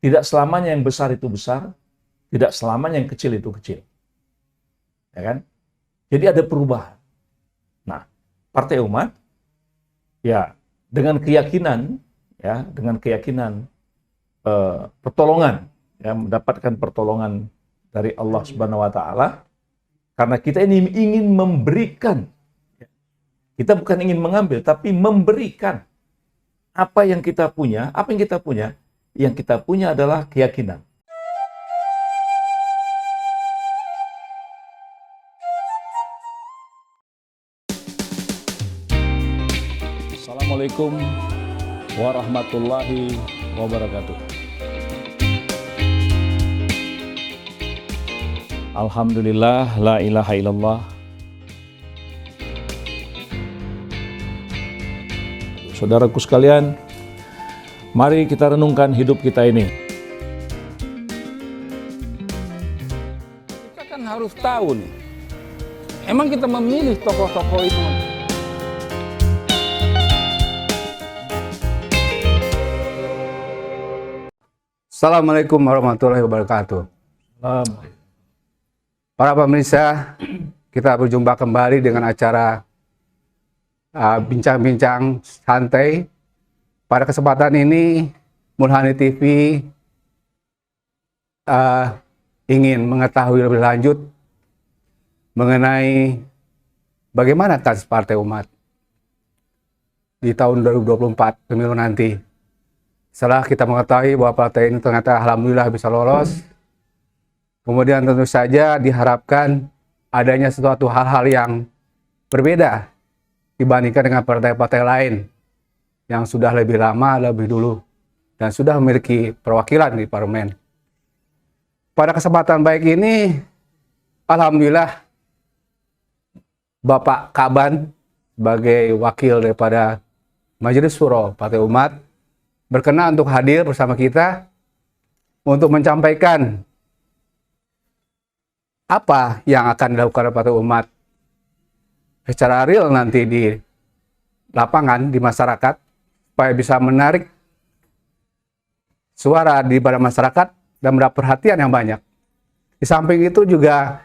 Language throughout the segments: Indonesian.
Tidak selamanya yang besar itu besar, tidak selamanya yang kecil itu kecil. Ya kan? Jadi ada perubahan. Nah, Partai Umat ya dengan keyakinan pertolongan, ya, mendapatkan pertolongan dari Allah Subhanahu wa taala, karena kita ini ingin memberikan. Kita bukan ingin mengambil, tapi memberikan apa yang kita punya. Apa yang kita punya? Yang kita punya adalah keyakinan. Assalamualaikum warahmatullahi wabarakatuh. Alhamdulillah, la ilaha illallah. Saudaraku sekalian, mari kita renungkan hidup kita ini. Kita kan harus tahu nih, emang kita memilih tokoh-tokoh itu. Assalamualaikum warahmatullahi wabarakatuh. Para pemirsa, kita berjumpa kembali dengan acara bincang-bincang santai. Pada kesempatan ini, Mulhani TV ingin mengetahui lebih lanjut mengenai bagaimana kans Partai Umat di tahun 2024 pemilu nanti. Setelah kita mengetahui bahwa partai ini ternyata alhamdulillah bisa lolos, kemudian tentu saja diharapkan adanya suatu hal-hal yang berbeda dibandingkan dengan partai-partai lain yang sudah lebih lama, lebih dulu, dan sudah memiliki perwakilan di parlemen. Pada kesempatan baik ini, alhamdulillah, Bapak Kaban sebagai wakil daripada Majelis Syuro Partai Umat berkenan untuk hadir bersama kita untuk menyampaikan apa yang akan dilakukan oleh Partai Umat secara real nanti di lapangan, di masyarakat, supaya bisa menarik suara di pada masyarakat dan mendapat perhatian yang banyak. Di samping itu juga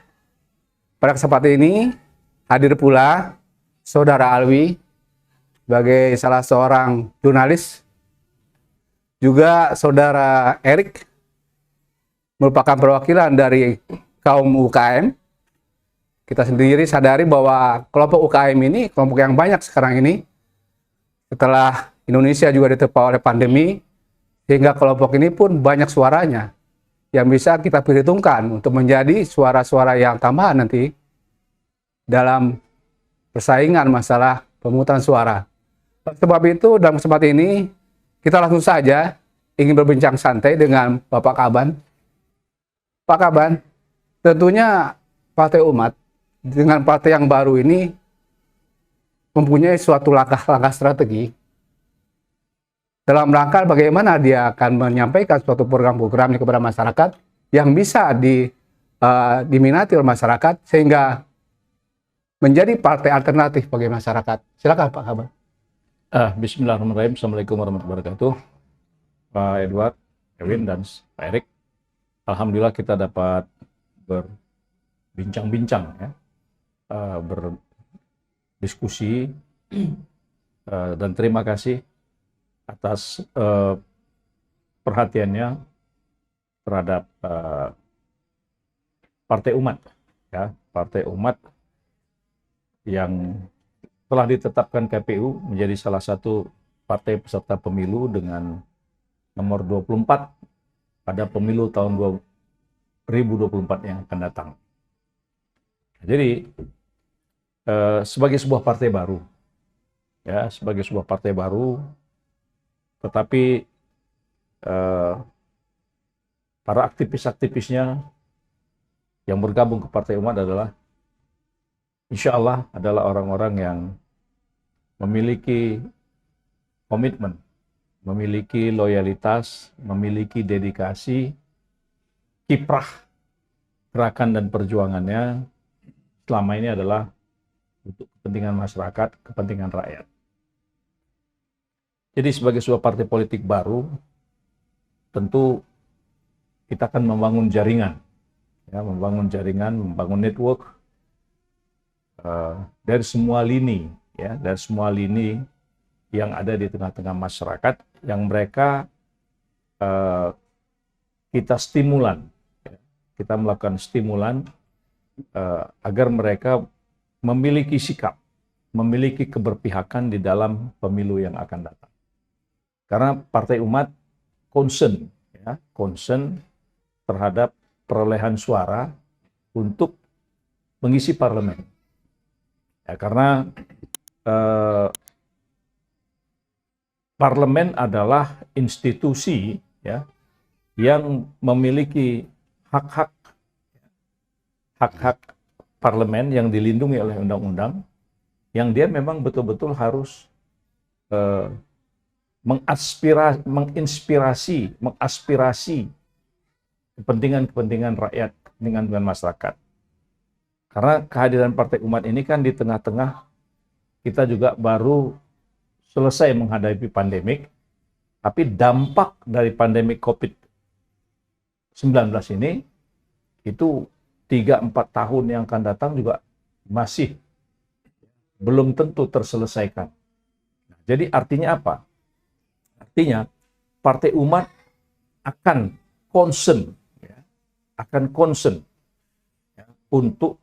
pada kesempatan ini hadir pula Saudara Alwi sebagai salah seorang jurnalis, juga Saudara Erik merupakan perwakilan dari kaum UKM. Kita sendiri sadari bahwa kelompok UKM ini kelompok yang banyak sekarang ini setelah Indonesia juga diterpa oleh pandemi, sehingga kelompok ini pun banyak suaranya yang bisa kita perhitungkan untuk menjadi suara-suara yang tambahan nanti dalam persaingan masalah pemungutan suara. Sebab itu dalam kesempatan ini kita langsung saja ingin berbincang santai dengan Bapak Kaban. Pak Kaban, tentunya Partai Umat dengan partai yang baru ini mempunyai suatu langkah-langkah strategi dalam rangka bagaimana dia akan menyampaikan suatu program-programnya kepada masyarakat yang bisa diminati oleh masyarakat sehingga menjadi partai alternatif bagi masyarakat. Silakan Pak Kaban. Bismillahirrahmanirrahim. Assalamualaikum warahmatullahi wabarakatuh. Pak Edward, Kevin, dan Pak Erik. Alhamdulillah kita dapat berbincang-bincang, ya, berdiskusi, dan terima kasih atas perhatiannya terhadap Partai Umat, ya, Partai Umat yang telah ditetapkan KPU menjadi salah satu partai peserta pemilu dengan nomor 24 pada pemilu tahun 2024 yang akan datang. Jadi sebagai sebuah partai baru, ya, sebagai sebuah partai baru, tetapi para aktivis-aktivisnya yang bergabung ke Partai Umat adalah insya Allah adalah orang-orang yang memiliki komitmen, memiliki loyalitas, memiliki dedikasi, kiprah gerakan dan perjuangannya selama ini adalah untuk kepentingan masyarakat, kepentingan rakyat. Jadi sebagai sebuah partai politik baru, tentu kita akan membangun jaringan, ya, membangun network dari semua lini, ya, dari semua lini yang ada di tengah-tengah masyarakat, yang mereka kita stimulan, ya, kita melakukan stimulan agar mereka memiliki sikap, memiliki keberpihakan di dalam pemilu yang akan datang. Karena Partai Umat concern, ya, concern terhadap perolehan suara untuk mengisi parlemen. Ya, karena parlemen adalah institusi, ya, yang memiliki hak-hak parlemen yang dilindungi oleh undang-undang, yang dia memang betul-betul harus mengaspirasi kepentingan rakyat, kepentingan masyarakat. Karena kehadiran Partai Umat ini kan di tengah-tengah kita juga baru selesai menghadapi pandemik, tapi dampak dari pandemi COVID-19 ini itu 3-4 tahun yang akan datang juga masih belum tentu terselesaikan. Jadi artinya apa? Artinya Partai Umat akan concern, ya, ya, untuk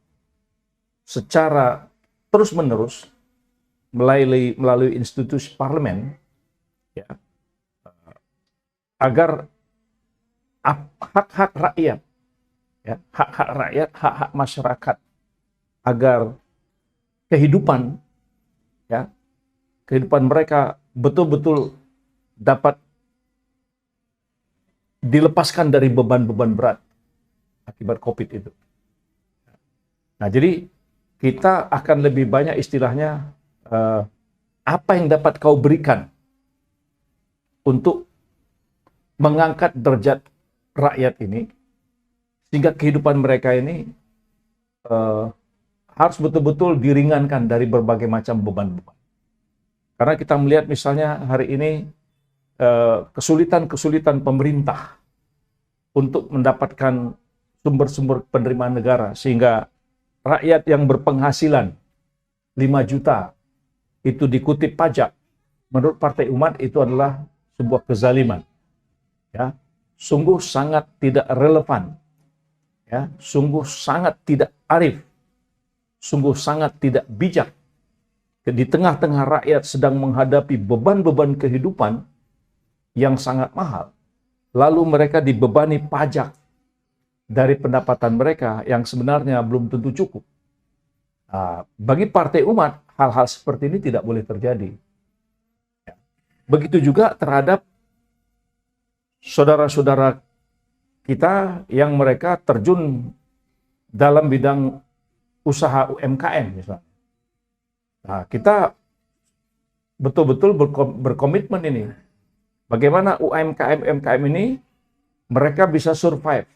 secara terus-menerus melalui institusi parlemen, ya, agar hak-hak rakyat, ya, hak-hak masyarakat, agar kehidupan mereka betul-betul dapat dilepaskan dari beban-beban berat akibat COVID itu. Nah, jadi kita akan lebih banyak istilahnya apa yang dapat kau berikan untuk mengangkat derajat rakyat ini, sehingga kehidupan mereka ini harus betul-betul diringankan dari berbagai macam beban-beban. Karena kita melihat misalnya hari ini kesulitan pemerintah untuk mendapatkan sumber-sumber penerimaan negara, sehingga rakyat yang berpenghasilan 5 juta itu dikutip pajak. Menurut Partai Umat itu adalah sebuah kezaliman. Ya, sungguh sangat tidak relevan. Ya, sungguh sangat tidak arif. Sungguh sangat tidak bijak. Di tengah-tengah rakyat sedang menghadapi beban-beban kehidupan yang sangat mahal, lalu mereka dibebani pajak dari pendapatan mereka yang sebenarnya belum tentu cukup. Nah, bagi Partai Umat, hal-hal seperti ini tidak boleh terjadi. Begitu juga terhadap saudara-saudara kita yang mereka terjun dalam bidang usaha UMKM misalnya. Nah, kita betul-betul berkomitmen ini. Bagaimana UMKM ini mereka bisa survive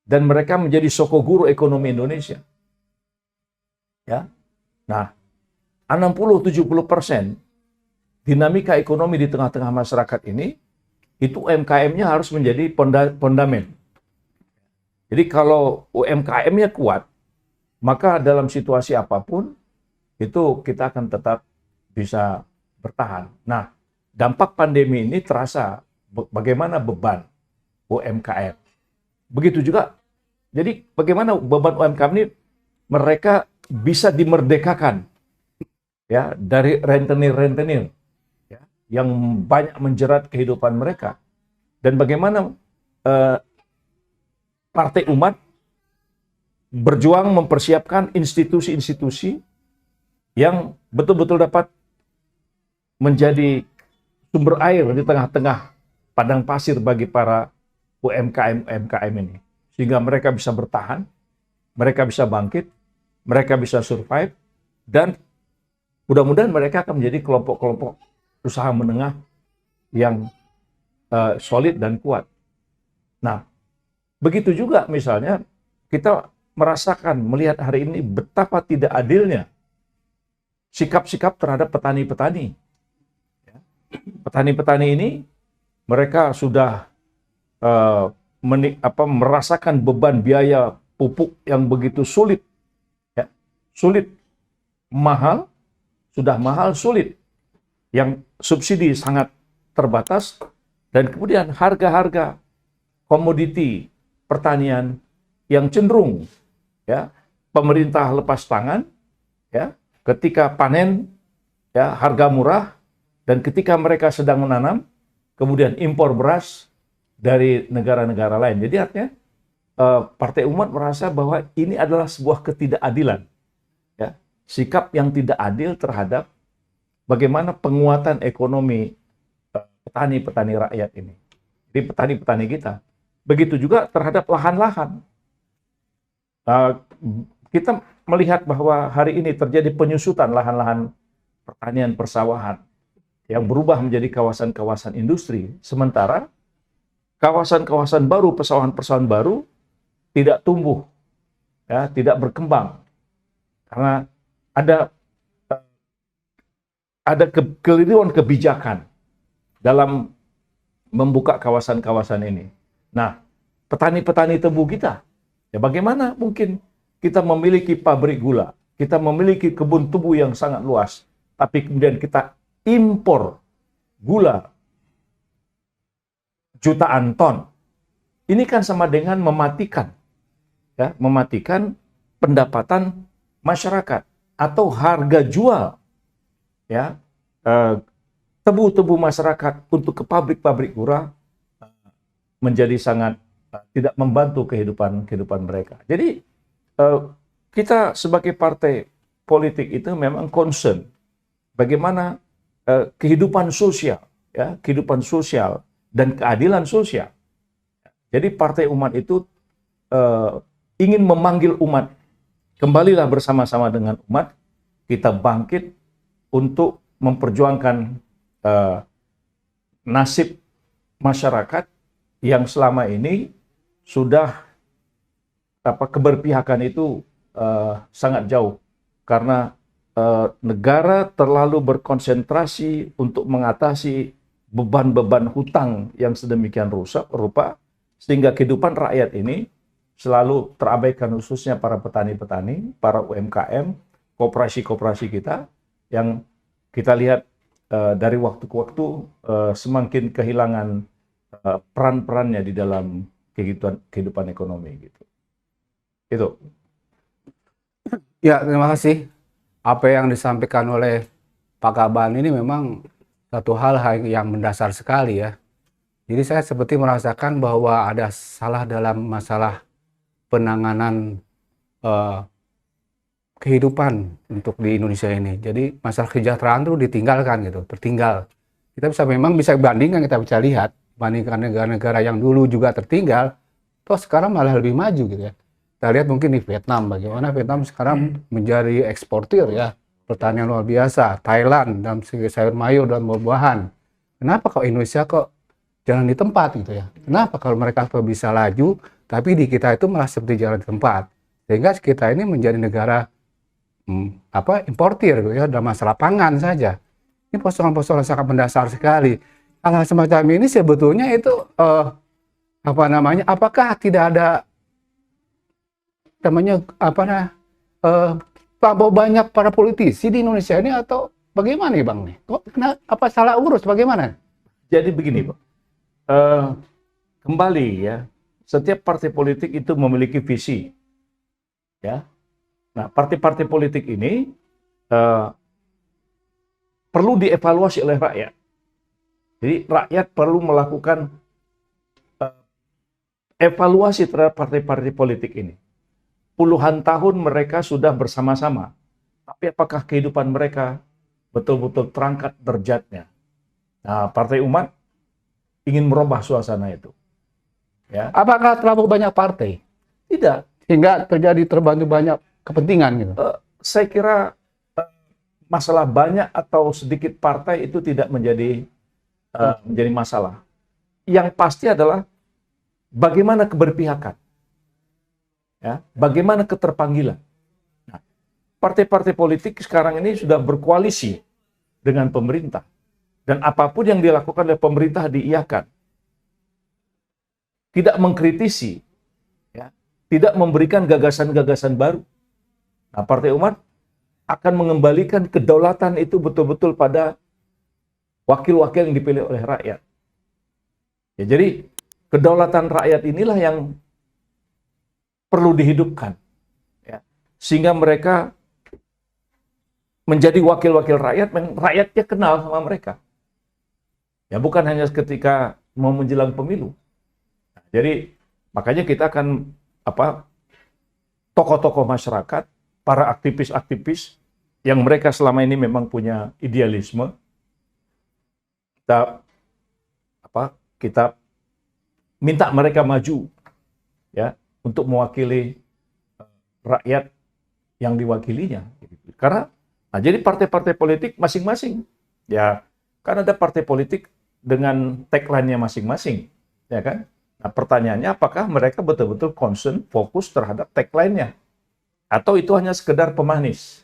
dan mereka menjadi sokoguru ekonomi Indonesia. Ya. Nah, 60-70% dinamika ekonomi di tengah-tengah masyarakat ini, itu UMKM-nya harus menjadi fondamen. Jadi kalau UMKM-nya kuat, maka dalam situasi apapun, itu kita akan tetap bisa bertahan. Nah, dampak pandemi ini terasa bagaimana beban UMKM. Begitu juga, jadi bagaimana beban UMKM ini mereka bisa dimerdekakan, ya, dari rentenir-rentenir, ya, yang banyak menjerat kehidupan mereka. Dan bagaimana Partai Umat berjuang mempersiapkan institusi-institusi yang betul-betul dapat menjadi sumber air di tengah-tengah padang pasir bagi para UMKM ini. Sehingga mereka bisa bertahan, mereka bisa bangkit, mereka bisa survive, dan mudah-mudahan mereka akan menjadi kelompok-kelompok usaha menengah yang solid dan kuat. Nah, begitu juga misalnya kita merasakan, melihat hari ini betapa tidak adilnya sikap-sikap terhadap petani-petani. Petani-petani ini mereka sudah merasakan beban biaya pupuk yang begitu sulit, ya, sulit, mahal, sudah mahal, sulit, yang subsidi sangat terbatas, dan kemudian harga-harga komoditi pertanian yang cenderung, ya, pemerintah lepas tangan, ya, ketika panen, ya, harga murah, dan ketika mereka sedang menanam, kemudian impor beras dari negara-negara lain. Jadi artinya Partai Umat merasa bahwa ini adalah sebuah ketidakadilan, ya, sikap yang tidak adil terhadap bagaimana penguatan ekonomi petani-petani rakyat ini. Jadi petani-petani kita. Begitu juga terhadap lahan-lahan. Kita melihat bahwa hari ini terjadi penyusutan lahan-lahan pertanian persawahan yang berubah menjadi kawasan-kawasan industri, sementara kawasan-kawasan baru, persawahan-persawahan baru tidak tumbuh, ya, tidak berkembang, karena ada kekeliruan kebijakan dalam membuka kawasan-kawasan ini. Nah, petani-petani tebu kita, ya, bagaimana mungkin kita memiliki pabrik gula, kita memiliki kebun tebu yang sangat luas, tapi kemudian kita impor gula jutaan ton. Ini kan sama dengan mematikan, ya, mematikan pendapatan masyarakat atau harga jual, ya, tebu-tebu masyarakat untuk ke pabrik-pabrik gula menjadi sangat tidak membantu kehidupan mereka. Jadi kita sebagai partai politik itu memang concern bagaimana kehidupan sosial, ya, kehidupan sosial dan keadilan sosial. Jadi Partai Umat itu ingin memanggil umat, kembalilah bersama-sama dengan umat, kita bangkit untuk memperjuangkan nasib masyarakat yang selama ini sudah keberpihakan itu sangat jauh, karena negara terlalu berkonsentrasi untuk mengatasi beban-beban hutang yang sedemikian rupa, sehingga kehidupan rakyat ini selalu terabaikan, khususnya para petani-petani, para UMKM, koperasi-koperasi kita, yang kita lihat dari waktu ke waktu semakin kehilangan peran-perannya di dalam kehidupan ekonomi gitu. Itu. Ya, terima kasih. Apa yang disampaikan oleh Pak Kaban ini memang satu hal yang mendasar sekali, ya. Jadi saya seperti merasakan bahwa ada salah dalam masalah penanganan kehidupan untuk di Indonesia ini. Jadi masalah kesejahteraan itu ditinggalkan gitu, tertinggal. Kita memang bisa bandingkan, kita bisa lihat, bandingkan negara-negara yang dulu juga tertinggal, toh sekarang malah lebih maju gitu, ya. Kita lihat mungkin di Vietnam, bagaimana Vietnam sekarang menjadi eksportir, ya, pertanian luar biasa. Thailand dalam segi sayur mayur dan buah-buahan. Kenapa kok Indonesia kok jalan di tempat gitu, ya? Kenapa kalau mereka bisa laju, tapi di kita itu malah seperti jalan di tempat? Sehingga kita ini menjadi negara importir gitu, ya, dalam masalah pangan saja. Ini persoalan-persoalan sangat mendasar sekali. Hal semacam ini sebetulnya itu apakah tidak ada terlalu banyak para politisi di Indonesia ini, atau bagaimana nih Bang nih? Apa salah urus bagaimana? Jadi begini, Pak. Kembali, ya, setiap partai politik itu memiliki visi, ya. Nah, partai-partai politik ini perlu dievaluasi oleh rakyat. Jadi rakyat perlu melakukan evaluasi terhadap partai-partai politik ini. Puluhan tahun mereka sudah bersama-sama, tapi apakah kehidupan mereka betul-betul terangkat derajatnya? Nah, Partai Umat ingin merubah suasana itu. Ya. Apakah terlalu banyak partai? Tidak. Sehingga terjadi terbantu banyak kepentingan gitu. Saya kira masalah banyak atau sedikit partai itu tidak menjadi masalah. Yang pasti adalah bagaimana keberpihakan. Ya, bagaimana keterpanggilan. Nah, partai-partai politik sekarang ini sudah berkoalisi dengan pemerintah. Dan apapun yang dilakukan oleh pemerintah diiyakan. tidak mengkritisi, ya, tidak memberikan gagasan-gagasan baru. Nah, Partai Umat akan mengembalikan kedaulatan itu betul-betul pada wakil-wakil yang dipilih oleh rakyat. Ya, jadi kedaulatan rakyat inilah yang perlu dihidupkan, ya, sehingga mereka menjadi wakil-wakil rakyat, rakyatnya kenal sama mereka. Ya, bukan hanya ketika mau menjelang pemilu. Nah, jadi makanya kita akan tokoh-tokoh masyarakat, para aktivis-aktivis yang mereka selama ini memang punya idealisme, kita minta mereka maju, ya, untuk mewakili rakyat yang diwakilinya. Karena jadi partai-partai politik masing-masing, ya, kan ada partai politik dengan tagline-nya masing-masing, ya kan? Nah, pertanyaannya apakah mereka betul-betul concern, fokus terhadap tagline-nya, atau itu hanya sekedar pemanis?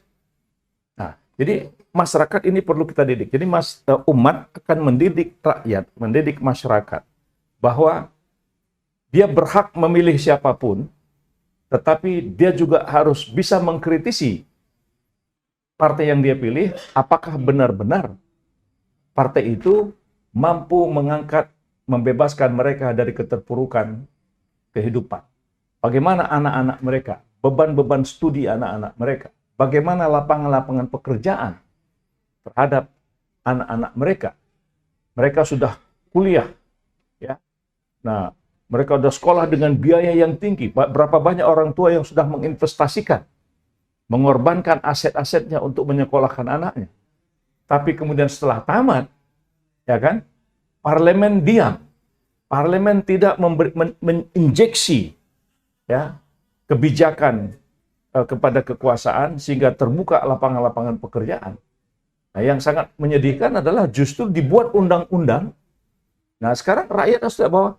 Nah, jadi masyarakat ini perlu kita didik. Jadi umat akan mendidik rakyat, mendidik masyarakat bahwa dia berhak memilih siapapun, tetapi dia juga harus bisa mengkritisi partai yang dia pilih, apakah benar-benar partai itu mampu mengangkat, membebaskan mereka dari keterpurukan kehidupan. Bagaimana anak-anak mereka, beban-beban studi anak-anak mereka, bagaimana lapangan-lapangan pekerjaan terhadap anak-anak mereka. Mereka sudah kuliah, ya. Nah, mereka sudah sekolah dengan biaya yang tinggi. Berapa banyak orang tua yang sudah menginvestasikan, mengorbankan aset-asetnya untuk menyekolahkan anaknya. Tapi kemudian setelah tamat, ya kan, parlemen diam. Parlemen tidak menginjeksi, ya, kebijakan kepada kekuasaan sehingga terbuka lapangan-lapangan pekerjaan. Nah, yang sangat menyedihkan adalah justru dibuat undang-undang. Nah, sekarang rakyat harus tahu bahwa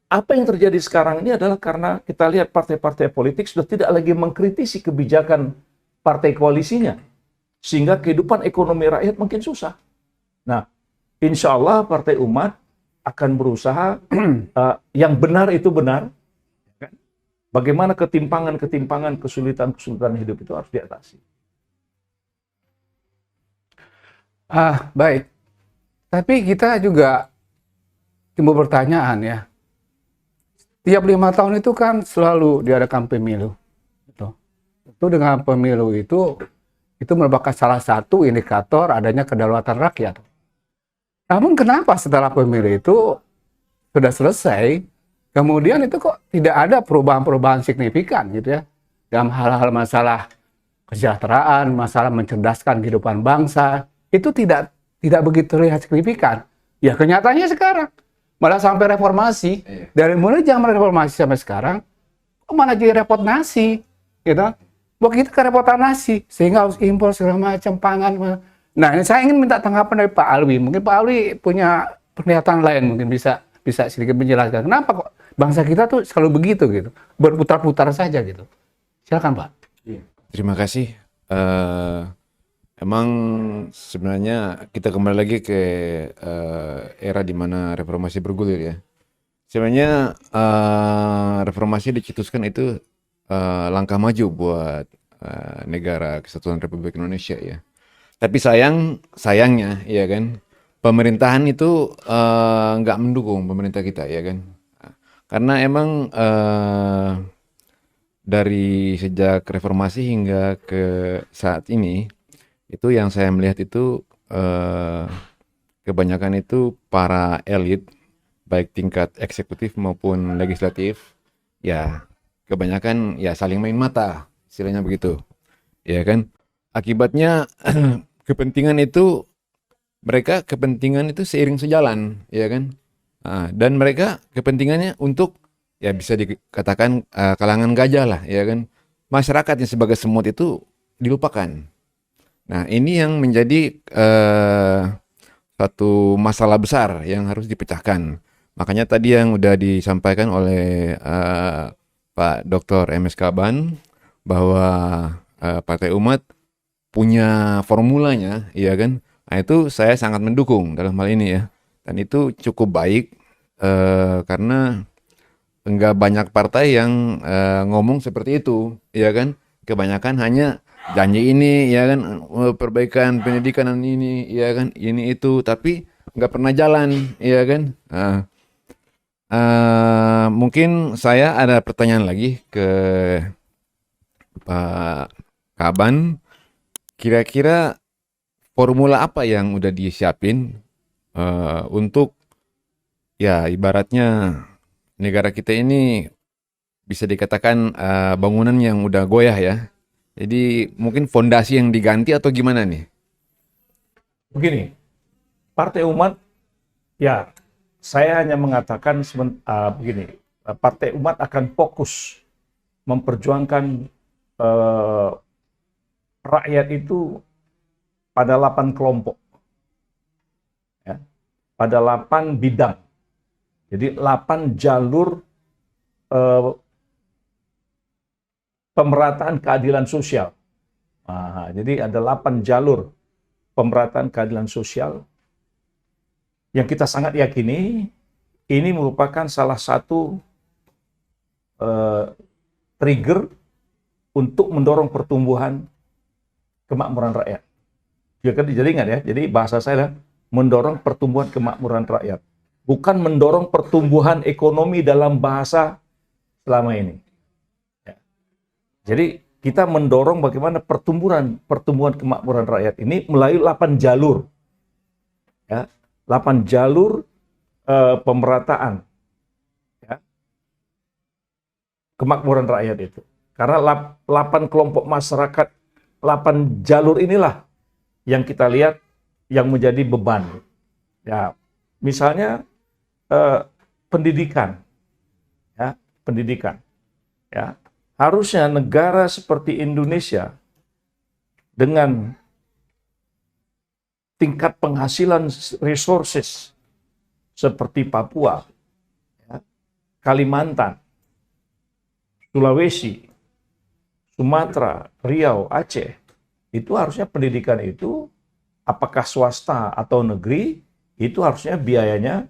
apa yang terjadi sekarang ini adalah karena kita lihat partai-partai politik sudah tidak lagi mengkritisi kebijakan partai koalisinya, sehingga kehidupan ekonomi rakyat makin susah. Nah, insya Allah Partai Umat akan berusaha yang benar itu benar. Bagaimana ketimpangan-ketimpangan, kesulitan-kesulitan hidup itu harus diatasi. Baik. Tapi kita juga timbul pertanyaan, ya. Tiap 5 tahun itu kan selalu diadakan pemilu. Itu dengan pemilu itu merupakan salah satu indikator adanya kedaulatan rakyat. Namun kenapa setelah pemilu itu sudah selesai, kemudian itu kok tidak ada perubahan-perubahan signifikan gitu, ya, dalam hal-hal masalah kesejahteraan, masalah mencerdaskan kehidupan bangsa, itu tidak begitu terlihat signifikan. Ya, kenyataannya sekarang malah sampai reformasi, dari mulai zaman reformasi sampai sekarang, kok malah jadi repot nasi, gitu. Bahwa kita kerepotan nasi, sehingga harus impor segala macam pangan. Nah, ini saya ingin minta tanggapan dari Pak Alwi. Mungkin Pak Alwi punya pernyataan lain, mungkin bisa sedikit menjelaskan. Kenapa kok bangsa kita tuh selalu begitu, gitu, berputar-putar saja, gitu. Silakan, Pak. Terima kasih. Emang sebenarnya kita kembali lagi ke era di mana reformasi bergulir, ya. Sebenarnya reformasi dicetuskan itu langkah maju buat negara Kesatuan Republik Indonesia, ya. Tapi sayangnya, ya kan, pemerintahan itu nggak mendukung pemerintah kita, ya kan. Karena emang dari sejak reformasi hingga ke saat ini, itu yang saya melihat itu kebanyakan itu para elit, baik tingkat eksekutif maupun legislatif, ya, kebanyakan ya saling main mata, istilahnya begitu, ya kan. Akibatnya kepentingan itu seiring sejalan, ya kan. Dan mereka kepentingannya untuk, ya, bisa dikatakan kalangan gajah lah, ya kan. Masyarakat yang sebagai semut itu dilupakan. Nah, ini yang menjadi satu masalah besar yang harus dipecahkan. Makanya tadi yang udah disampaikan oleh Pak Dr. M.Ska Ban bahwa Partai Umat punya formulanya, ya kan. Nah, itu saya sangat mendukung dalam hal ini, ya. Dan itu cukup baik karena enggak banyak partai yang ngomong seperti itu, ya kan? Kebanyakan hanya janji ini, ya kan, perbaikan pendidikan ini, ya kan, ini itu, tapi nggak pernah jalan, ya kan? Mungkin saya ada pertanyaan lagi ke Pak Kaban. Kira-kira formula apa yang udah disiapin untuk ya ibaratnya negara kita ini bisa dikatakan bangunan yang udah goyah ya. Jadi mungkin fondasi yang diganti atau gimana nih? Begini, Partai Umat, ya saya hanya mengatakan begini, Partai Umat akan fokus memperjuangkan rakyat itu pada 8 kelompok, ya, pada 8 bidang. Jadi 8 jalur pemerataan keadilan sosial. Nah, jadi ada 8 jalur pemerataan keadilan sosial yang kita sangat yakini ini merupakan salah satu trigger untuk mendorong pertumbuhan kemakmuran rakyat. Jadi ingat ya, jadi bahasa saya adalah mendorong pertumbuhan kemakmuran rakyat, bukan mendorong pertumbuhan ekonomi dalam bahasa selama ini. Ya. Jadi kita mendorong bagaimana pertumbuhan kemakmuran rakyat ini melalui 8 jalur. Ya, 8 jalur pemerataan ya, kemakmuran rakyat itu. Karena 8 kelompok masyarakat, 8 jalur inilah yang kita lihat yang menjadi beban. Ya, misalnya pendidikan. Ya, pendidikan. Ya. Harusnya negara seperti Indonesia dengan tingkat penghasilan resources seperti Papua, ya, Kalimantan, Sulawesi, Sumatera, Riau, Aceh, itu harusnya pendidikan itu apakah swasta atau negeri, itu harusnya biayanya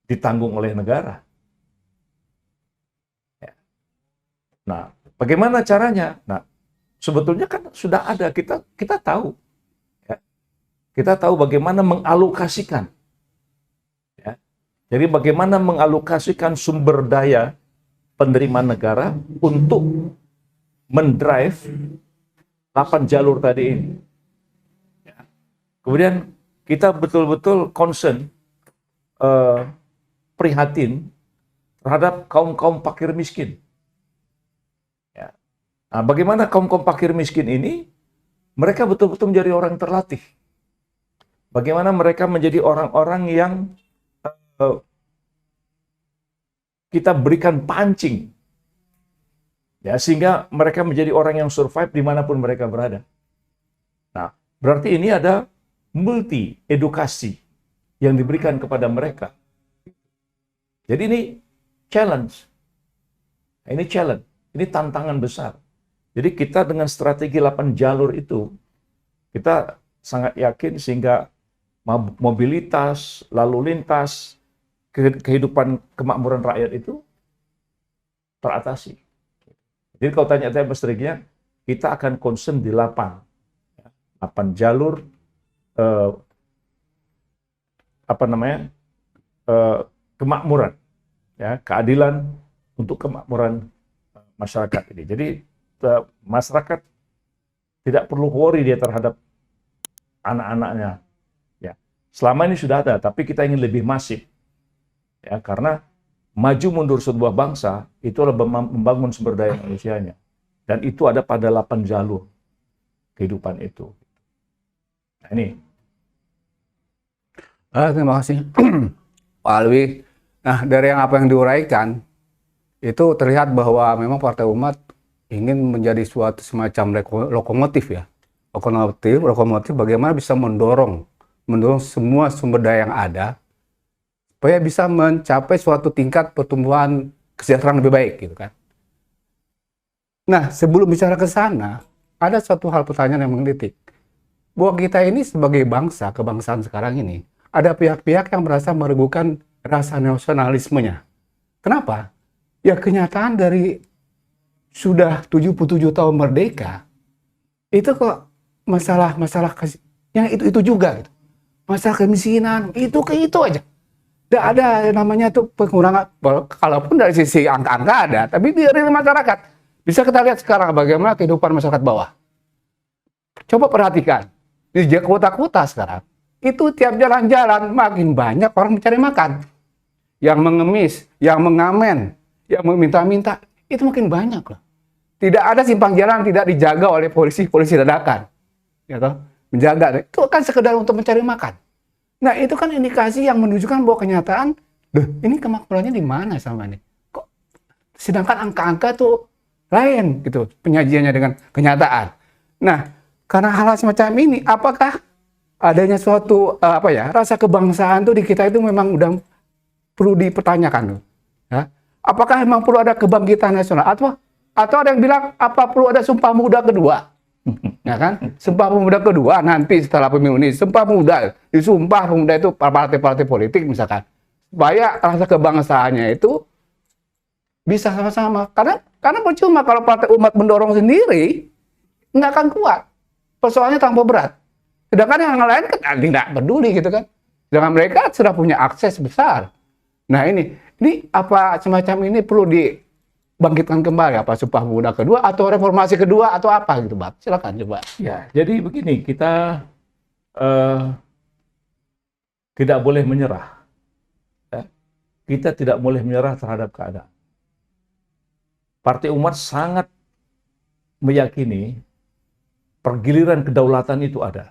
ditanggung oleh negara. Nah, bagaimana caranya? Nah, sebetulnya kan sudah ada, kita tahu. Ya. Kita tahu bagaimana mengalokasikan. Ya. Jadi bagaimana mengalokasikan sumber daya penerimaan negara untuk mendrive 8 jalur tadi ini. Ya. Kemudian kita betul-betul concern, prihatin terhadap kaum-kaum fakir miskin. Nah, bagaimana kaum-kaum fakir miskin ini, mereka betul-betul menjadi orang terlatih. Bagaimana mereka menjadi orang-orang yang kita berikan pancing, ya, sehingga mereka menjadi orang yang survive dimanapun mereka berada. Nah, berarti ini ada multi edukasi yang diberikan kepada mereka. Jadi ini challenge, ini tantangan besar. Jadi kita dengan strategi 8 jalur itu, kita sangat yakin sehingga mobilitas, lalu lintas, kehidupan kemakmuran rakyat itu teratasi. Jadi kalau tanya saya strateginya, kita akan concern di 8 jalur kemakmuran, ya, keadilan untuk kemakmuran masyarakat ini. Jadi masyarakat tidak perlu worry dia terhadap anak-anaknya. Ya, selama ini sudah ada, tapi kita ingin lebih masif. Ya, karena maju mundur sebuah bangsa itu adalah membangun sumber daya manusianya. Dan itu ada pada 8 jalur kehidupan itu. Nah, ini. Terima kasih, Pak Alwi. Nah, dari apa yang diuraikan, itu terlihat bahwa memang Partai Umat ingin menjadi suatu semacam lokomotif ya. Lokomotif bagaimana bisa mendorong semua sumber daya yang ada supaya bisa mencapai suatu tingkat pertumbuhan kesejahteraan lebih baik gitu kan. Nah, sebelum bicara ke sana, ada suatu hal pertanyaan yang menggelitik. Bahwa kita ini sebagai bangsa, kebangsaan sekarang ini, ada pihak-pihak yang merasa meragukan rasa nasionalismenya. Kenapa? Ya kenyataan dari sudah 77 tahun merdeka, itu kok masalah yang itu juga gitu. Masalah kemiskinan, itu ke itu aja. Tidak ada yang namanya tuh pengurangan, kalaupun dari sisi angka-angka ada, tapi dari masyarakat. Bisa kita lihat sekarang bagaimana kehidupan masyarakat bawah. Coba perhatikan, di kota-kota sekarang, itu tiap jalan-jalan makin banyak orang mencari makan. Yang mengemis, yang mengamen, yang meminta-minta, itu makin banyak loh. Tidak ada simpang jalan tidak dijaga oleh polisi dadakan. Ya toh? Menjaga, itu kan sekedar untuk mencari makan. Nah, itu kan indikasi yang menunjukkan bahwa kenyataan, ini kemakmurannya di mana sama ini? Kok sedangkan angka-angka tuh lain gitu penyajiannya dengan kenyataan. Nah, karena hal semacam ini, apakah adanya suatu rasa kebangsaan tuh di kita itu memang udah perlu dipertanyakan tuh. Ya? Apakah memang perlu ada kebangkitan nasional atau ada yang bilang apa perlu ada Sumpah Pemuda kedua? Ya kan? Sumpah Pemuda kedua nanti setelah pemilu ini, Sumpah Pemuda, disumpah pemuda itu partai-partai politik misalkan. Supaya rasa kebangsaannya itu bisa sama-sama. Karena percuma kalau partai umat mendorong sendiri, nggak akan kuat. Persoalannya tambah berat. Sedangkan yang lain kan tidak peduli gitu kan. Sedangkan mereka sudah punya akses besar. Nah ini apa semacam ini perlu dibangkitkan kembali, apa Sumpah Pemuda kedua atau reformasi kedua atau apa gitu, Bang? Silakan coba. Ya, jadi begini, kita tidak boleh menyerah. Ya. Kita tidak boleh menyerah terhadap keadaan. Partai Umat sangat meyakini pergiliran kedaulatan itu ada.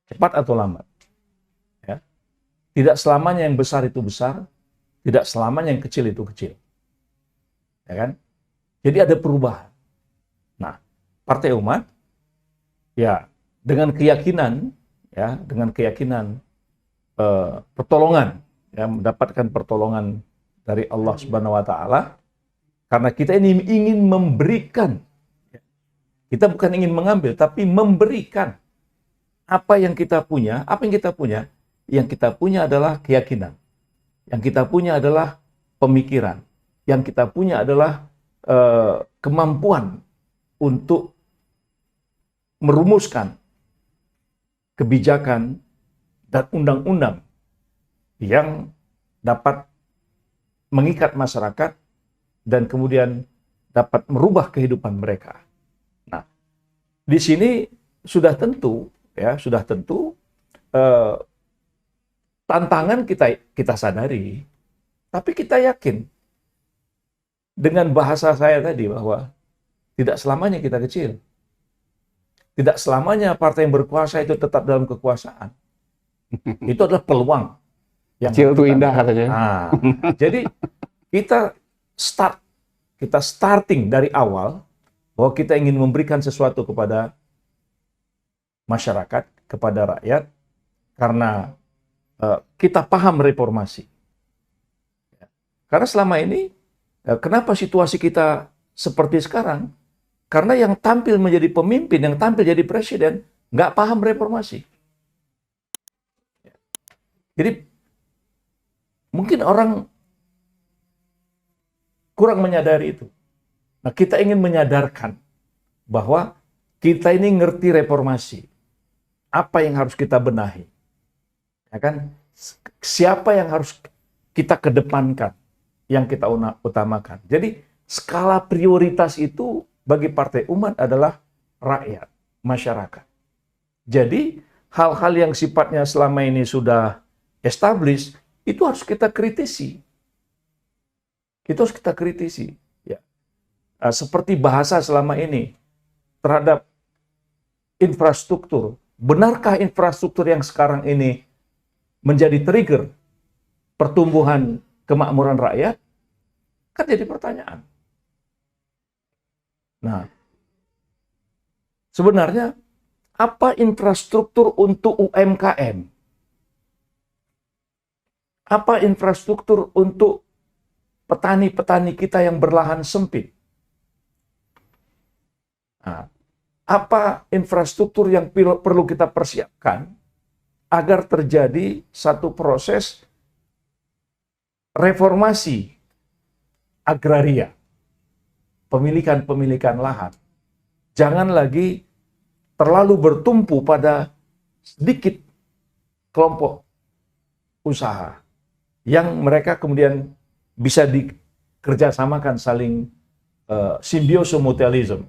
Cepat atau lambat. Ya. Tidak selamanya yang besar itu besar, tidak selamanya yang kecil itu kecil. Ya kan? Jadi ada perubahan. Nah, Partai Umat ya dengan keyakinan pertolongan, ya, mendapatkan pertolongan dari Allah Subhanahu wa taala, karena kita ini ingin memberikan. Kita bukan ingin mengambil, tapi memberikan apa yang kita punya. Apa yang kita punya? Yang kita punya adalah keyakinan. Yang kita punya adalah pemikiran. Yang kita punya adalah kemampuan untuk merumuskan kebijakan dan undang-undang yang dapat mengikat masyarakat dan kemudian dapat merubah kehidupan mereka. Nah, di sini sudah tentu tantangan kita sadari, tapi kita yakin dengan bahasa saya tadi bahwa tidak selamanya kita kecil. Tidak selamanya partai yang berkuasa itu tetap dalam kekuasaan. Itu adalah peluang. Yang Kecil itu indah katanya. Nah, jadi kita starting dari awal bahwa kita ingin memberikan sesuatu kepada masyarakat, kepada rakyat, karena kita paham reformasi. Karena selama ini, kenapa situasi kita seperti sekarang? Karena yang tampil menjadi pemimpin, yang tampil jadi presiden, nggak paham reformasi. Jadi, mungkin orang kurang menyadari itu. Nah, kita ingin menyadarkan bahwa kita ini ngerti reformasi. Apa yang harus kita benahi? Ya kan? Siapa yang harus kita kedepankan? Yang kita utamakan. Jadi, skala prioritas itu bagi Partai Umat adalah rakyat, masyarakat. Jadi, hal-hal yang sifatnya selama ini sudah established, itu harus kita kritisi. Itu harus kita kritisi. Ya. Seperti bahasa selama ini terhadap infrastruktur. Benarkah infrastruktur yang sekarang ini menjadi trigger pertumbuhan kemakmuran rakyat? Kan jadi pertanyaan. Nah, sebenarnya apa infrastruktur untuk UMKM? Apa infrastruktur untuk petani-petani kita yang berlahan sempit? Nah, apa infrastruktur yang perlu kita persiapkan agar terjadi satu proses reformasi agraria, pemilikan lahan, jangan lagi terlalu bertumpu pada sedikit kelompok usaha yang mereka kemudian bisa dikerjasamakan saling simbiosis mutualism.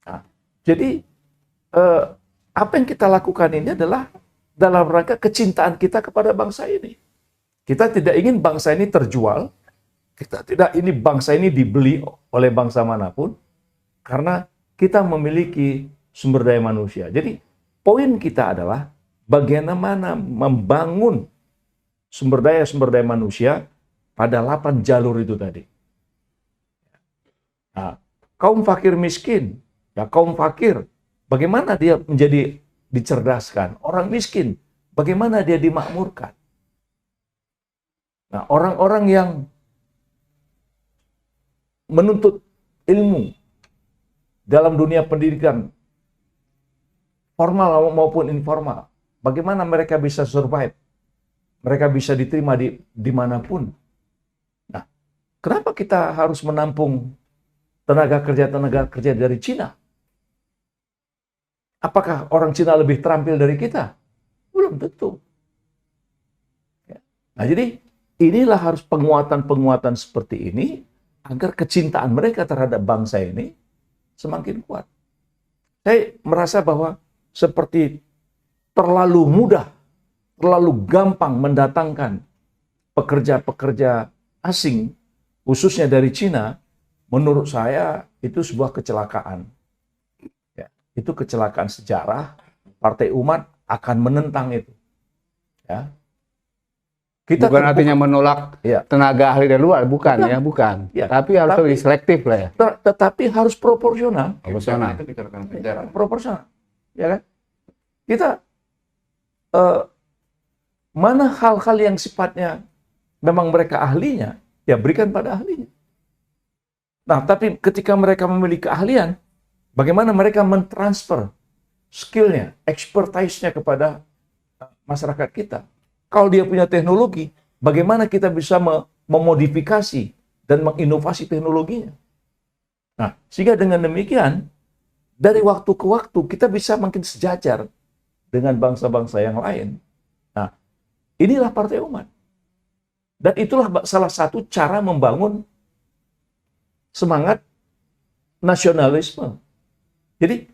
Nah, jadi apa yang kita lakukan ini adalah dalam rangka kecintaan kita kepada bangsa ini. Kita tidak ingin bangsa ini terjual, kita tidak ini bangsa ini dibeli oleh bangsa manapun, karena kita memiliki sumber daya manusia. Jadi poin kita adalah bagaimana membangun sumber daya manusia pada 8 jalur itu tadi. Nah, kaum fakir miskin, ya kaum fakir, bagaimana dia menjadi dicerdaskan? Orang miskin, bagaimana dia dimakmurkan? Nah, orang-orang yang menuntut ilmu dalam dunia pendidikan, formal maupun informal, bagaimana mereka bisa survive? Mereka bisa diterima dimanapun. Nah, kenapa kita harus menampung tenaga kerja dari Cina? Apakah orang Cina lebih terampil dari kita? Belum tentu. Ya. Nah, jadi inilah harus penguatan-penguatan seperti ini agar kecintaan mereka terhadap bangsa ini semakin kuat. Saya merasa bahwa seperti terlalu mudah, terlalu gampang mendatangkan pekerja-pekerja asing, khususnya dari Cina, menurut saya itu sebuah kecelakaan. Ya, itu kecelakaan sejarah. Partai Umat akan menentang itu. Ya. Kita bukan artinya menolak tenaga ahli dari luar, bukan. Ya. Tapi harus lebih selektif lah ya. Tetapi harus proporsional. Proporsional. Ya kan? Kita mana hal-hal yang sifatnya memang mereka ahlinya, ya berikan pada ahlinya. Nah, tapi ketika mereka memiliki keahlian, bagaimana mereka mentransfer skill-nya, expertise-nya kepada masyarakat kita. Kalau dia punya teknologi, bagaimana kita bisa memodifikasi dan menginovasi teknologinya. Nah, sehingga dengan demikian, dari waktu ke waktu kita bisa makin sejajar dengan bangsa-bangsa yang lain. Nah, inilah Partai Umat. Dan itulah salah satu cara membangun semangat nasionalisme. Jadi,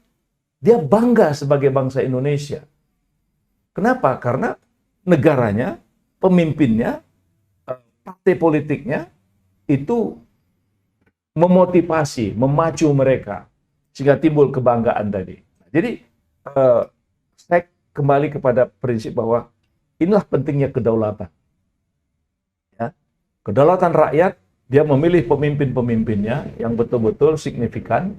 dia bangga sebagai bangsa Indonesia. Kenapa? Karena negaranya, pemimpinnya, partai politiknya, itu memotivasi, memacu mereka, sehingga timbul kebanggaan tadi. Jadi, saya kembali kepada prinsip bahwa inilah pentingnya kedaulatan. Ya. Kedaulatan rakyat, dia memilih pemimpin-pemimpinnya yang betul-betul signifikan,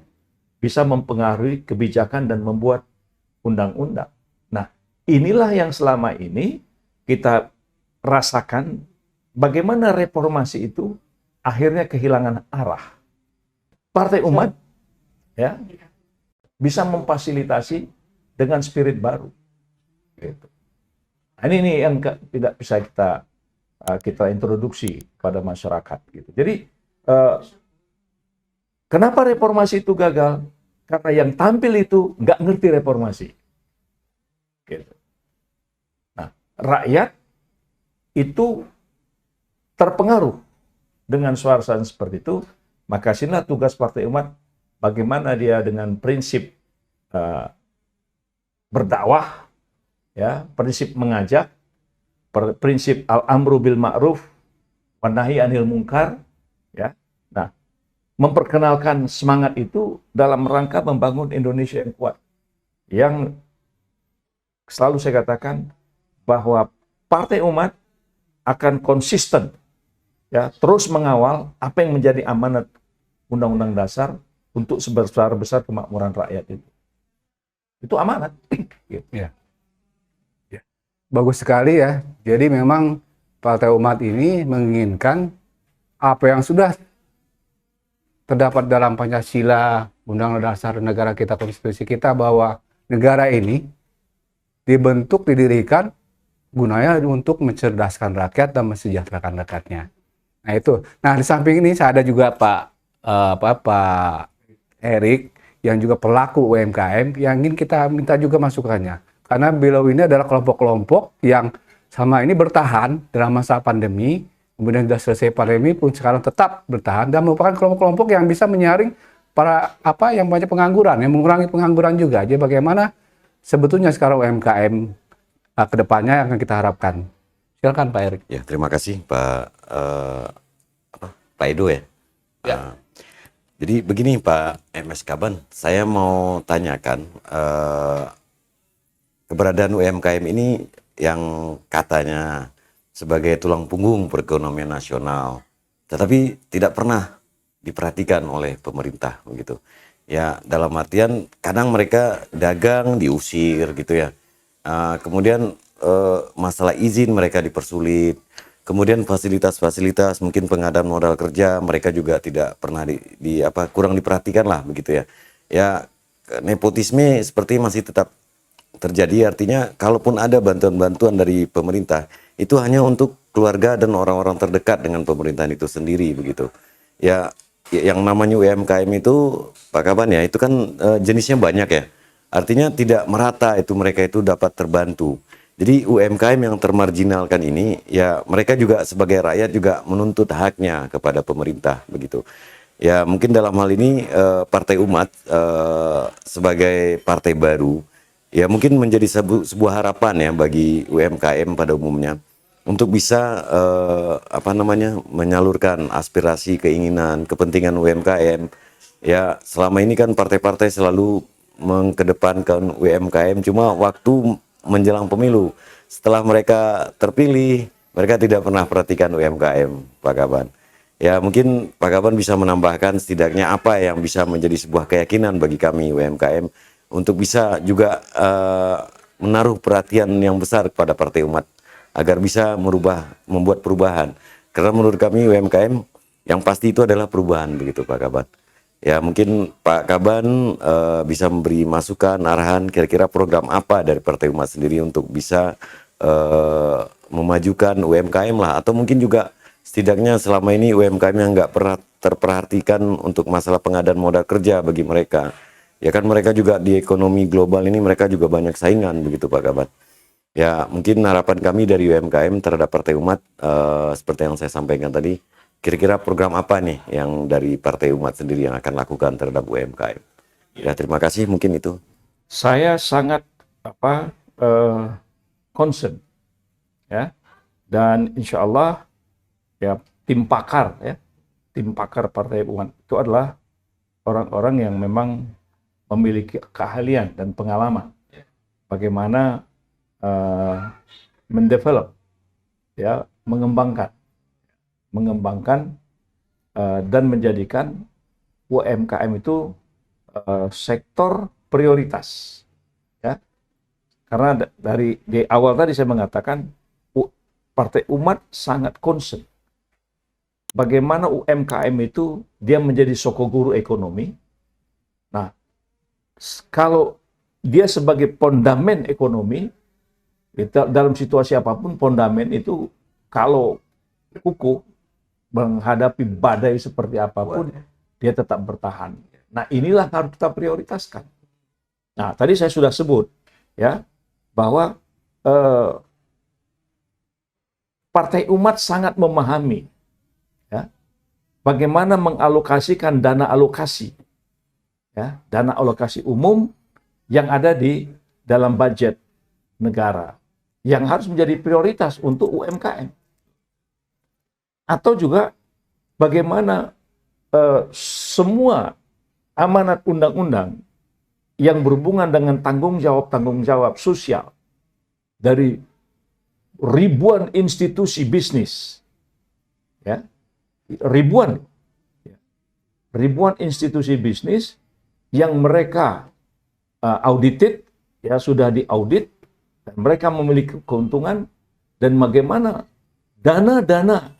bisa mempengaruhi kebijakan dan membuat undang-undang. Nah, inilah yang selama ini kita rasakan bagaimana reformasi itu akhirnya kehilangan arah. Partai Umat ya bisa memfasilitasi dengan spirit baru. Gitu. Nah, ini yang tidak bisa kita introduksi pada masyarakat. Gitu. Jadi kenapa reformasi itu gagal? Karena yang tampil itu nggak ngerti reformasi. Gitu. Nah, rakyat itu terpengaruh dengan suasana seperti itu, maka sinilah tugas Partai Umat bagaimana dia dengan prinsip berdakwah, ya, prinsip mengajak, prinsip al-amru bil ma'ruf, wan nahi anil munkar, ya. Nah, memperkenalkan semangat itu dalam rangka membangun Indonesia yang kuat. Yang selalu saya katakan bahwa Partai Umat akan konsisten, ya, terus mengawal apa yang menjadi amanat Undang-Undang Dasar untuk sebesar-besar kemakmuran rakyat itu. Itu amanat. Gitu. Ya. Ya. Bagus sekali ya. Jadi memang Partai Umat ini menginginkan apa yang sudah terdapat dalam Pancasila, Undang-Undang Dasar negara kita, konstitusi kita, bahwa negara ini dibentuk, didirikan gunanya untuk mencerdaskan rakyat dan mensejahterakan rakyatnya. Nah itu. Nah di samping ini saya ada juga Pak Erik yang juga pelaku UMKM yang ingin kita minta juga masukannya. Karena beliau ini adalah kelompok-kelompok yang sama ini bertahan dalam masa pandemi, kemudian sudah selesai pandemi pun sekarang tetap bertahan dan merupakan kelompok-kelompok yang bisa menyaring para yang banyak pengangguran, yang mengurangi pengangguran juga. Jadi bagaimana sebetulnya sekarang UMKM ke depannya yang akan kita harapkan. Silakan Pak Erik. Ya, terima kasih Pak Edo ya. Ya. Jadi begini Pak MS Kaban, saya mau tanyakan keberadaan UMKM ini yang katanya sebagai tulang punggung perekonomian nasional, tetapi tidak pernah diperhatikan oleh pemerintah begitu. Ya, dalam artian kadang mereka dagang diusir gitu ya. Kemudian masalah izin mereka dipersulit. Kemudian fasilitas-fasilitas mungkin pengadaan modal kerja mereka juga tidak pernah kurang diperhatikan lah begitu ya. Ya, nepotisme seperti masih tetap terjadi, artinya kalaupun ada bantuan-bantuan dari pemerintah itu hanya untuk keluarga dan orang-orang terdekat dengan pemerintahan itu sendiri begitu. Ya, yang namanya UMKM itu Pak Kaban ya, itu kan jenisnya banyak ya. Artinya tidak merata itu mereka itu dapat terbantu. Jadi UMKM yang termarginalkan ini ya mereka juga sebagai rakyat juga menuntut haknya kepada pemerintah begitu. Ya mungkin dalam hal ini Partai Umat sebagai partai baru ya mungkin menjadi sebuah harapan ya bagi UMKM pada umumnya untuk bisa menyalurkan aspirasi, keinginan, kepentingan UMKM. Ya selama ini kan partai-partai selalu mengkedepankan UMKM, cuma waktu menjelang pemilu setelah mereka terpilih mereka tidak pernah perhatikan UMKM Pak Kaban. Ya mungkin Pak Kaban bisa menambahkan setidaknya apa yang bisa menjadi sebuah keyakinan bagi kami UMKM untuk bisa juga menaruh perhatian yang besar kepada Partai Umat agar bisa membuat perubahan. Karena menurut kami UMKM yang pasti itu adalah perubahan begitu Pak Kaban. Ya mungkin Pak Kaban bisa memberi masukan, arahan kira-kira program apa dari Partai Umat sendiri untuk bisa memajukan UMKM lah, atau mungkin juga setidaknya selama ini UMKM yang nggak pernah terperhatikan untuk masalah pengadaan modal kerja bagi mereka. Ya kan mereka juga di ekonomi global ini mereka juga banyak saingan begitu Pak Kaban. Ya mungkin harapan kami dari UMKM terhadap Partai Umat seperti yang saya sampaikan tadi. Kira-kira program apa nih yang dari Partai Umat sendiri yang akan lakukan terhadap UMKM? Ya, terima kasih, mungkin itu. Saya sangat concern ya, dan insya Allah ya tim pakar Partai Umat itu adalah orang-orang yang memang memiliki keahlian dan pengalaman bagaimana mendevelop ya, mengembangkan dan menjadikan UMKM itu sektor prioritas ya. Karena di awal tadi saya mengatakan Partai Umat sangat concern bagaimana UMKM itu dia menjadi sokoguru ekonomi. Nah, kalau dia sebagai fondamen ekonomi dalam situasi apapun, fondamen itu kalau kukuh menghadapi badai seperti apapun, dia tetap bertahan. Nah, inilah harus kita prioritaskan. Nah, tadi saya sudah sebut ya bahwa Partai Umat sangat memahami ya bagaimana mengalokasikan dana alokasi ya, dana alokasi umum yang ada di dalam budget negara yang harus menjadi prioritas untuk UMKM. Atau juga bagaimana semua amanat undang-undang yang berhubungan dengan tanggung jawab sosial dari ribuan institusi bisnis, ya, ribuan institusi bisnis yang mereka audited, ya sudah diaudit, dan mereka memiliki keuntungan, dan bagaimana dana-dana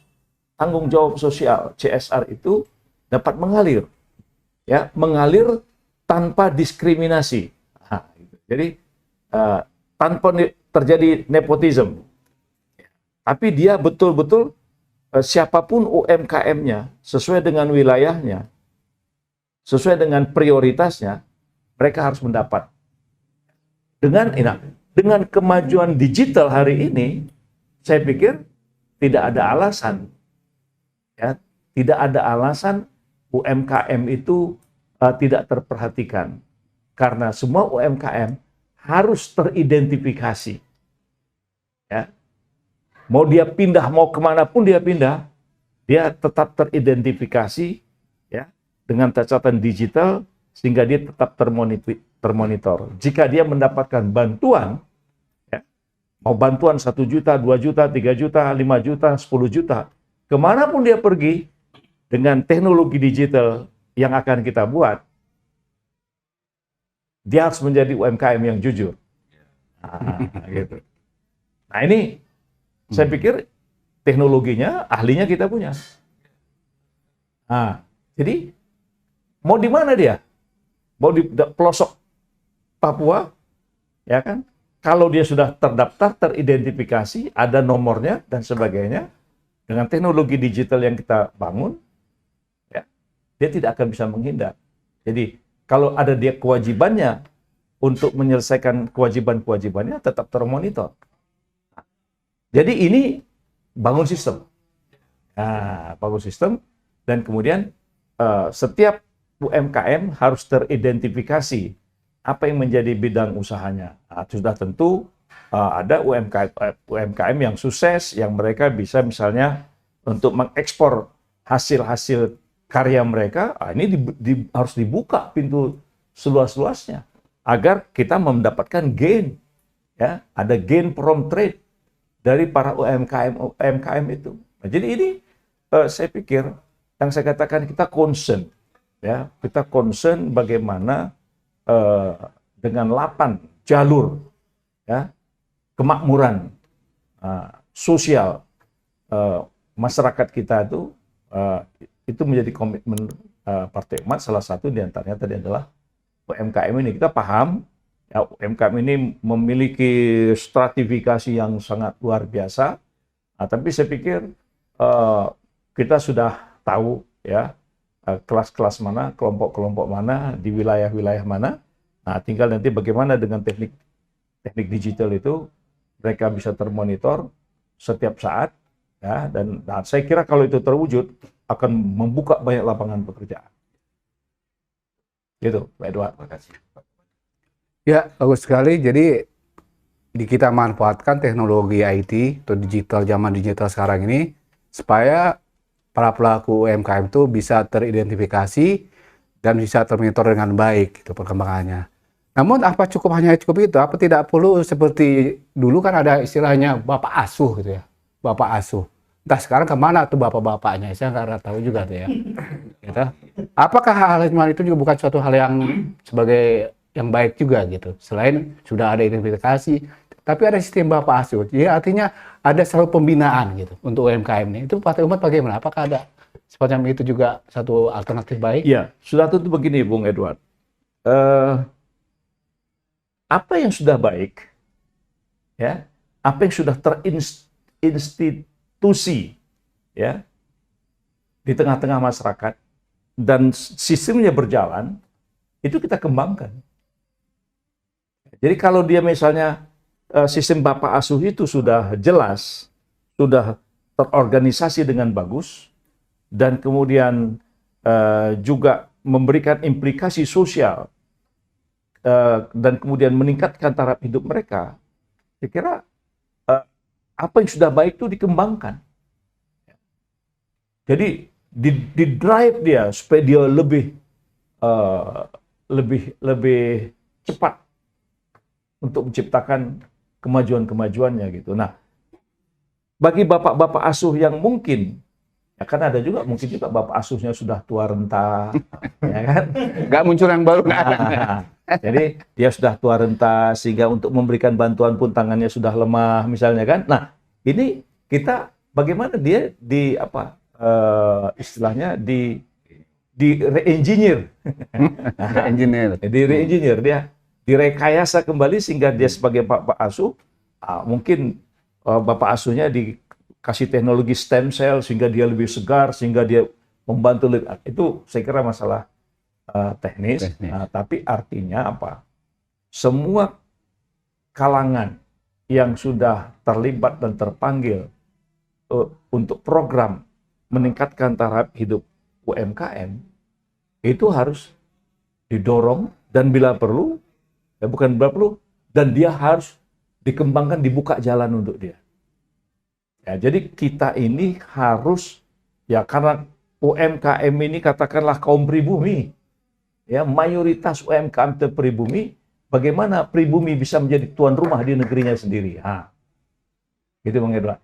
tanggung jawab sosial CSR itu dapat mengalir, ya, mengalir tanpa diskriminasi. Nah, jadi tanpa terjadi nepotisme, tapi dia betul-betul siapapun UMKM-nya sesuai dengan wilayahnya, sesuai dengan prioritasnya, mereka harus mendapat. Dengan kemajuan digital hari ini, saya pikir tidak ada alasan, ya, tidak ada alasan UMKM itu tidak terperhatikan, karena semua UMKM harus teridentifikasi. Ya. Mau dia pindah, mau kemanapun dia pindah, dia tetap teridentifikasi, ya, dengan catatan digital, sehingga dia tetap termonitor. Jika dia mendapatkan bantuan, ya, mau bantuan 1 juta, 2 juta, 3 juta, 5 juta, 10 juta, kemanapun dia pergi, dengan teknologi digital yang akan kita buat, dia harus menjadi UMKM yang jujur. Gitu. Nah ini, saya pikir teknologinya, ahlinya kita punya. Nah, jadi mau di mana dia? Mau di pelosok Papua, ya kan? Kalau dia sudah terdaftar, teridentifikasi, ada nomornya dan sebagainya, dengan teknologi digital yang kita bangun, ya, dia tidak akan bisa menghindar. Jadi kalau ada dia kewajibannya untuk menyelesaikan kewajiban-kewajibannya, tetap termonitor. Jadi ini bangun sistem. Nah, bangun sistem, dan kemudian setiap UMKM harus teridentifikasi apa yang menjadi bidang usahanya. Nah, sudah tentu ada UMKM yang sukses, yang mereka bisa misalnya untuk mengekspor hasil-hasil karya mereka. Ini harus dibuka pintu seluas-luasnya agar kita mendapatkan gain, ya, ada gain from trade dari para UMKM itu. Nah, jadi ini saya pikir yang saya katakan, kita concern, ya, kita concern bagaimana dengan 8 jalur, ya, kemakmuran sosial masyarakat kita itu menjadi komitmen Partai Umat. Salah satu diantaranya tadi adalah UMKM ini. Kita paham, ya, UMKM ini memiliki stratifikasi yang sangat luar biasa. Nah, tapi saya pikir kita sudah tahu, ya, kelas-kelas mana, kelompok-kelompok mana, di wilayah-wilayah mana. Nah, tinggal nanti bagaimana dengan teknik digital itu, mereka bisa termonitor setiap saat, ya, dan saya kira kalau itu terwujud akan membuka banyak lapangan pekerjaan. Gitu, Pak Edward. Terima kasih. Ya, bagus sekali. Jadi kita manfaatkan teknologi IT atau digital, zaman digital sekarang ini, supaya para pelaku UMKM itu bisa teridentifikasi dan bisa termonitor dengan baik itu perkembangannya. Namun apa hanya cukup itu? Apa tidak perlu seperti dulu kan ada istilahnya Bapak Asuh gitu ya, Bapak Asuh. Entah sekarang kemana tuh bapak-bapaknya? Saya nggak tahu juga tuh ya. Gitu. Apakah hal itu juga bukan suatu hal yang sebagai yang baik juga gitu? Selain sudah ada identifikasi, tapi ada sistem Bapak Asuh. Jadi artinya ada selalu pembinaan gitu untuk UMKM ini. Itu Partai Umat bagaimana? Apakah ada semacam itu juga satu alternatif baik? Ya, sudah tentu begini, Bung Edward. Apa yang sudah baik, ya, apa yang sudah terinstitusi, ya, di tengah-tengah masyarakat dan sistemnya berjalan, itu kita kembangkan. Jadi kalau dia misalnya sistem Bapak Asuh itu sudah jelas, sudah terorganisasi dengan bagus, dan kemudian juga memberikan implikasi sosial, dan kemudian meningkatkan taraf hidup mereka, saya kira apa yang sudah baik itu dikembangkan. Jadi di drive dia supaya dia lebih cepat untuk menciptakan kemajuan-kemajuannya gitu. Nah, bagi bapak-bapak asuh yang mungkin, ya kan ada juga mungkin juga bapak asuhnya sudah tua renta, ya kan? Nggak muncul yang baru, nggak ada. Jadi dia sudah tua renta sehingga untuk memberikan bantuan pun tangannya sudah lemah misalnya kan. Nah, ini kita bagaimana dia istilahnya di re-engineer. Di re-engineer, dia direkayasa kembali sehingga dia sebagai bapak asuh, mungkin bapak asuhnya kasih teknologi stem cell sehingga dia lebih segar, sehingga dia membantu itu saya kira masalah teknis. Nah, tapi artinya apa? Semua kalangan yang sudah terlibat dan terpanggil untuk program meningkatkan taraf hidup UMKM itu harus didorong dan bila perlu, bukan bila perlu, dan dia harus dikembangkan, dibuka jalan untuk dia. Ya, jadi kita ini harus, ya karena UMKM ini katakanlah kaum pribumi, ya mayoritas UMKM itu pribumi, bagaimana pribumi bisa menjadi tuan rumah di negerinya sendiri? Gitu Bang Edward.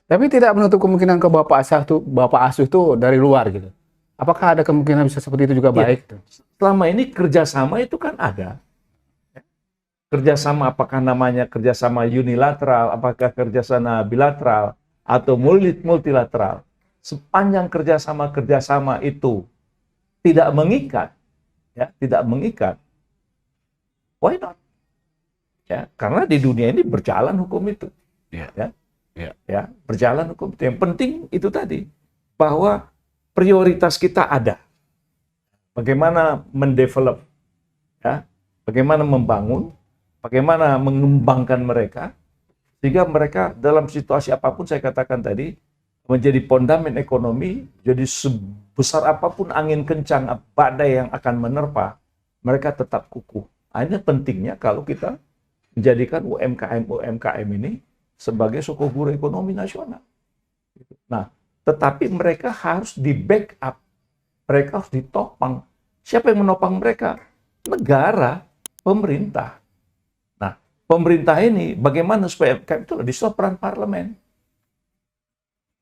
Tapi tidak menutup kemungkinan ke Bapak asuh itu dari luar gitu. Apakah ada kemungkinan bisa seperti itu juga baik? Selama ini kerjasama itu kan ada. Kerjasama apakah namanya kerjasama unilateral, apakah kerjasama bilateral, atau multilateral. Sepanjang kerjasama itu tidak mengikat, ya, tidak mengikat, why not? Ya, karena di dunia ini berjalan hukum itu. Ya, berjalan hukum itu. Yang penting itu tadi, bahwa prioritas kita ada. Bagaimana mendevelop, ya, bagaimana membangun, bagaimana mengembangkan mereka, sehingga mereka dalam situasi apapun saya katakan tadi, menjadi fondamen ekonomi, jadi sebesar apapun angin kencang, badai yang akan menerpa, mereka tetap kukuh. Hanya pentingnya kalau kita menjadikan UMKM ini sebagai soko guru ekonomi nasional. Nah, tetapi mereka harus di backup, mereka harus ditopang. Siapa yang menopang mereka? Negara, pemerintah. Nah, pemerintah ini bagaimana supaya UMKM itu di peran parlemen.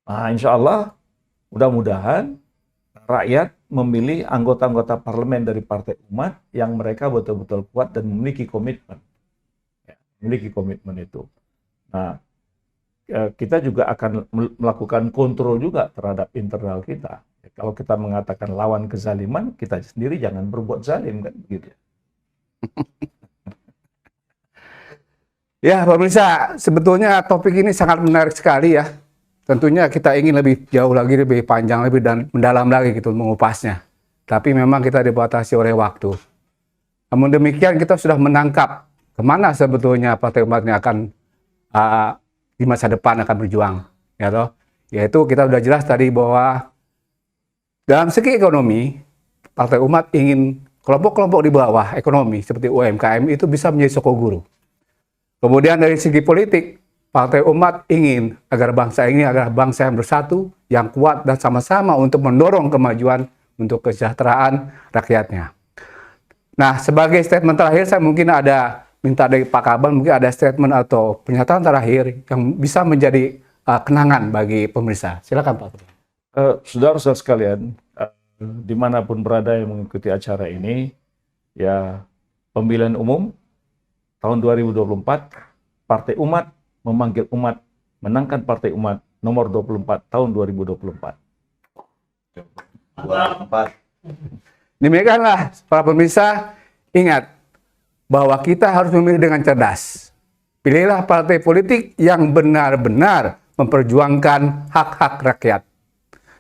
Nah, insya Allah, mudah-mudahan rakyat memilih anggota-anggota parlemen dari Partai Umat yang mereka betul-betul kuat dan memiliki komitmen. Ya, memiliki komitmen itu. Nah, kita juga akan melakukan kontrol juga terhadap internal kita. Kalau kita mengatakan lawan kezaliman, kita sendiri jangan berbuat zalim, kan begitu. Ya, pemirsa, sebetulnya topik ini sangat menarik sekali ya. Tentunya kita ingin lebih jauh lagi, lebih panjang, lebih dan mendalam lagi gitu mengupasnya. Tapi memang kita dibatasi oleh waktu. Namun demikian kita sudah menangkap kemana sebetulnya Partai Umat ini akan di masa depan akan berjuang, ya toh. Yaitu kita sudah jelas tadi bahwa dalam segi ekonomi, Partai Umat ingin kelompok-kelompok di bawah ekonomi seperti UMKM itu bisa menjadi soko guru. Kemudian dari segi politik, Partai Umat ingin agar bangsa ini adalah bangsa yang bersatu, yang kuat dan sama-sama untuk mendorong kemajuan untuk kesejahteraan rakyatnya. Nah, sebagai statement terakhir saya mungkin ada minta dari Pak Kaban, mungkin ada statement atau pernyataan terakhir yang bisa menjadi kenangan bagi pemirsa. Silakan Pak. Saudara-saudara sekalian, dimanapun berada yang mengikuti acara ini, ya pemilihan umum tahun 2024, Partai Umat memanggil umat, menangkan Partai Umat nomor 24 tahun 2024. Demikianlah para pemirsa, ingat bahwa kita harus memilih dengan cerdas. Pilihlah partai politik yang benar-benar memperjuangkan hak-hak rakyat.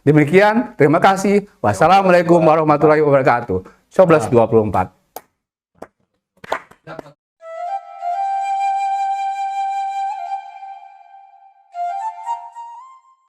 Demikian, terima kasih. Wassalamualaikum warahmatullahi wabarakatuh. 11.24.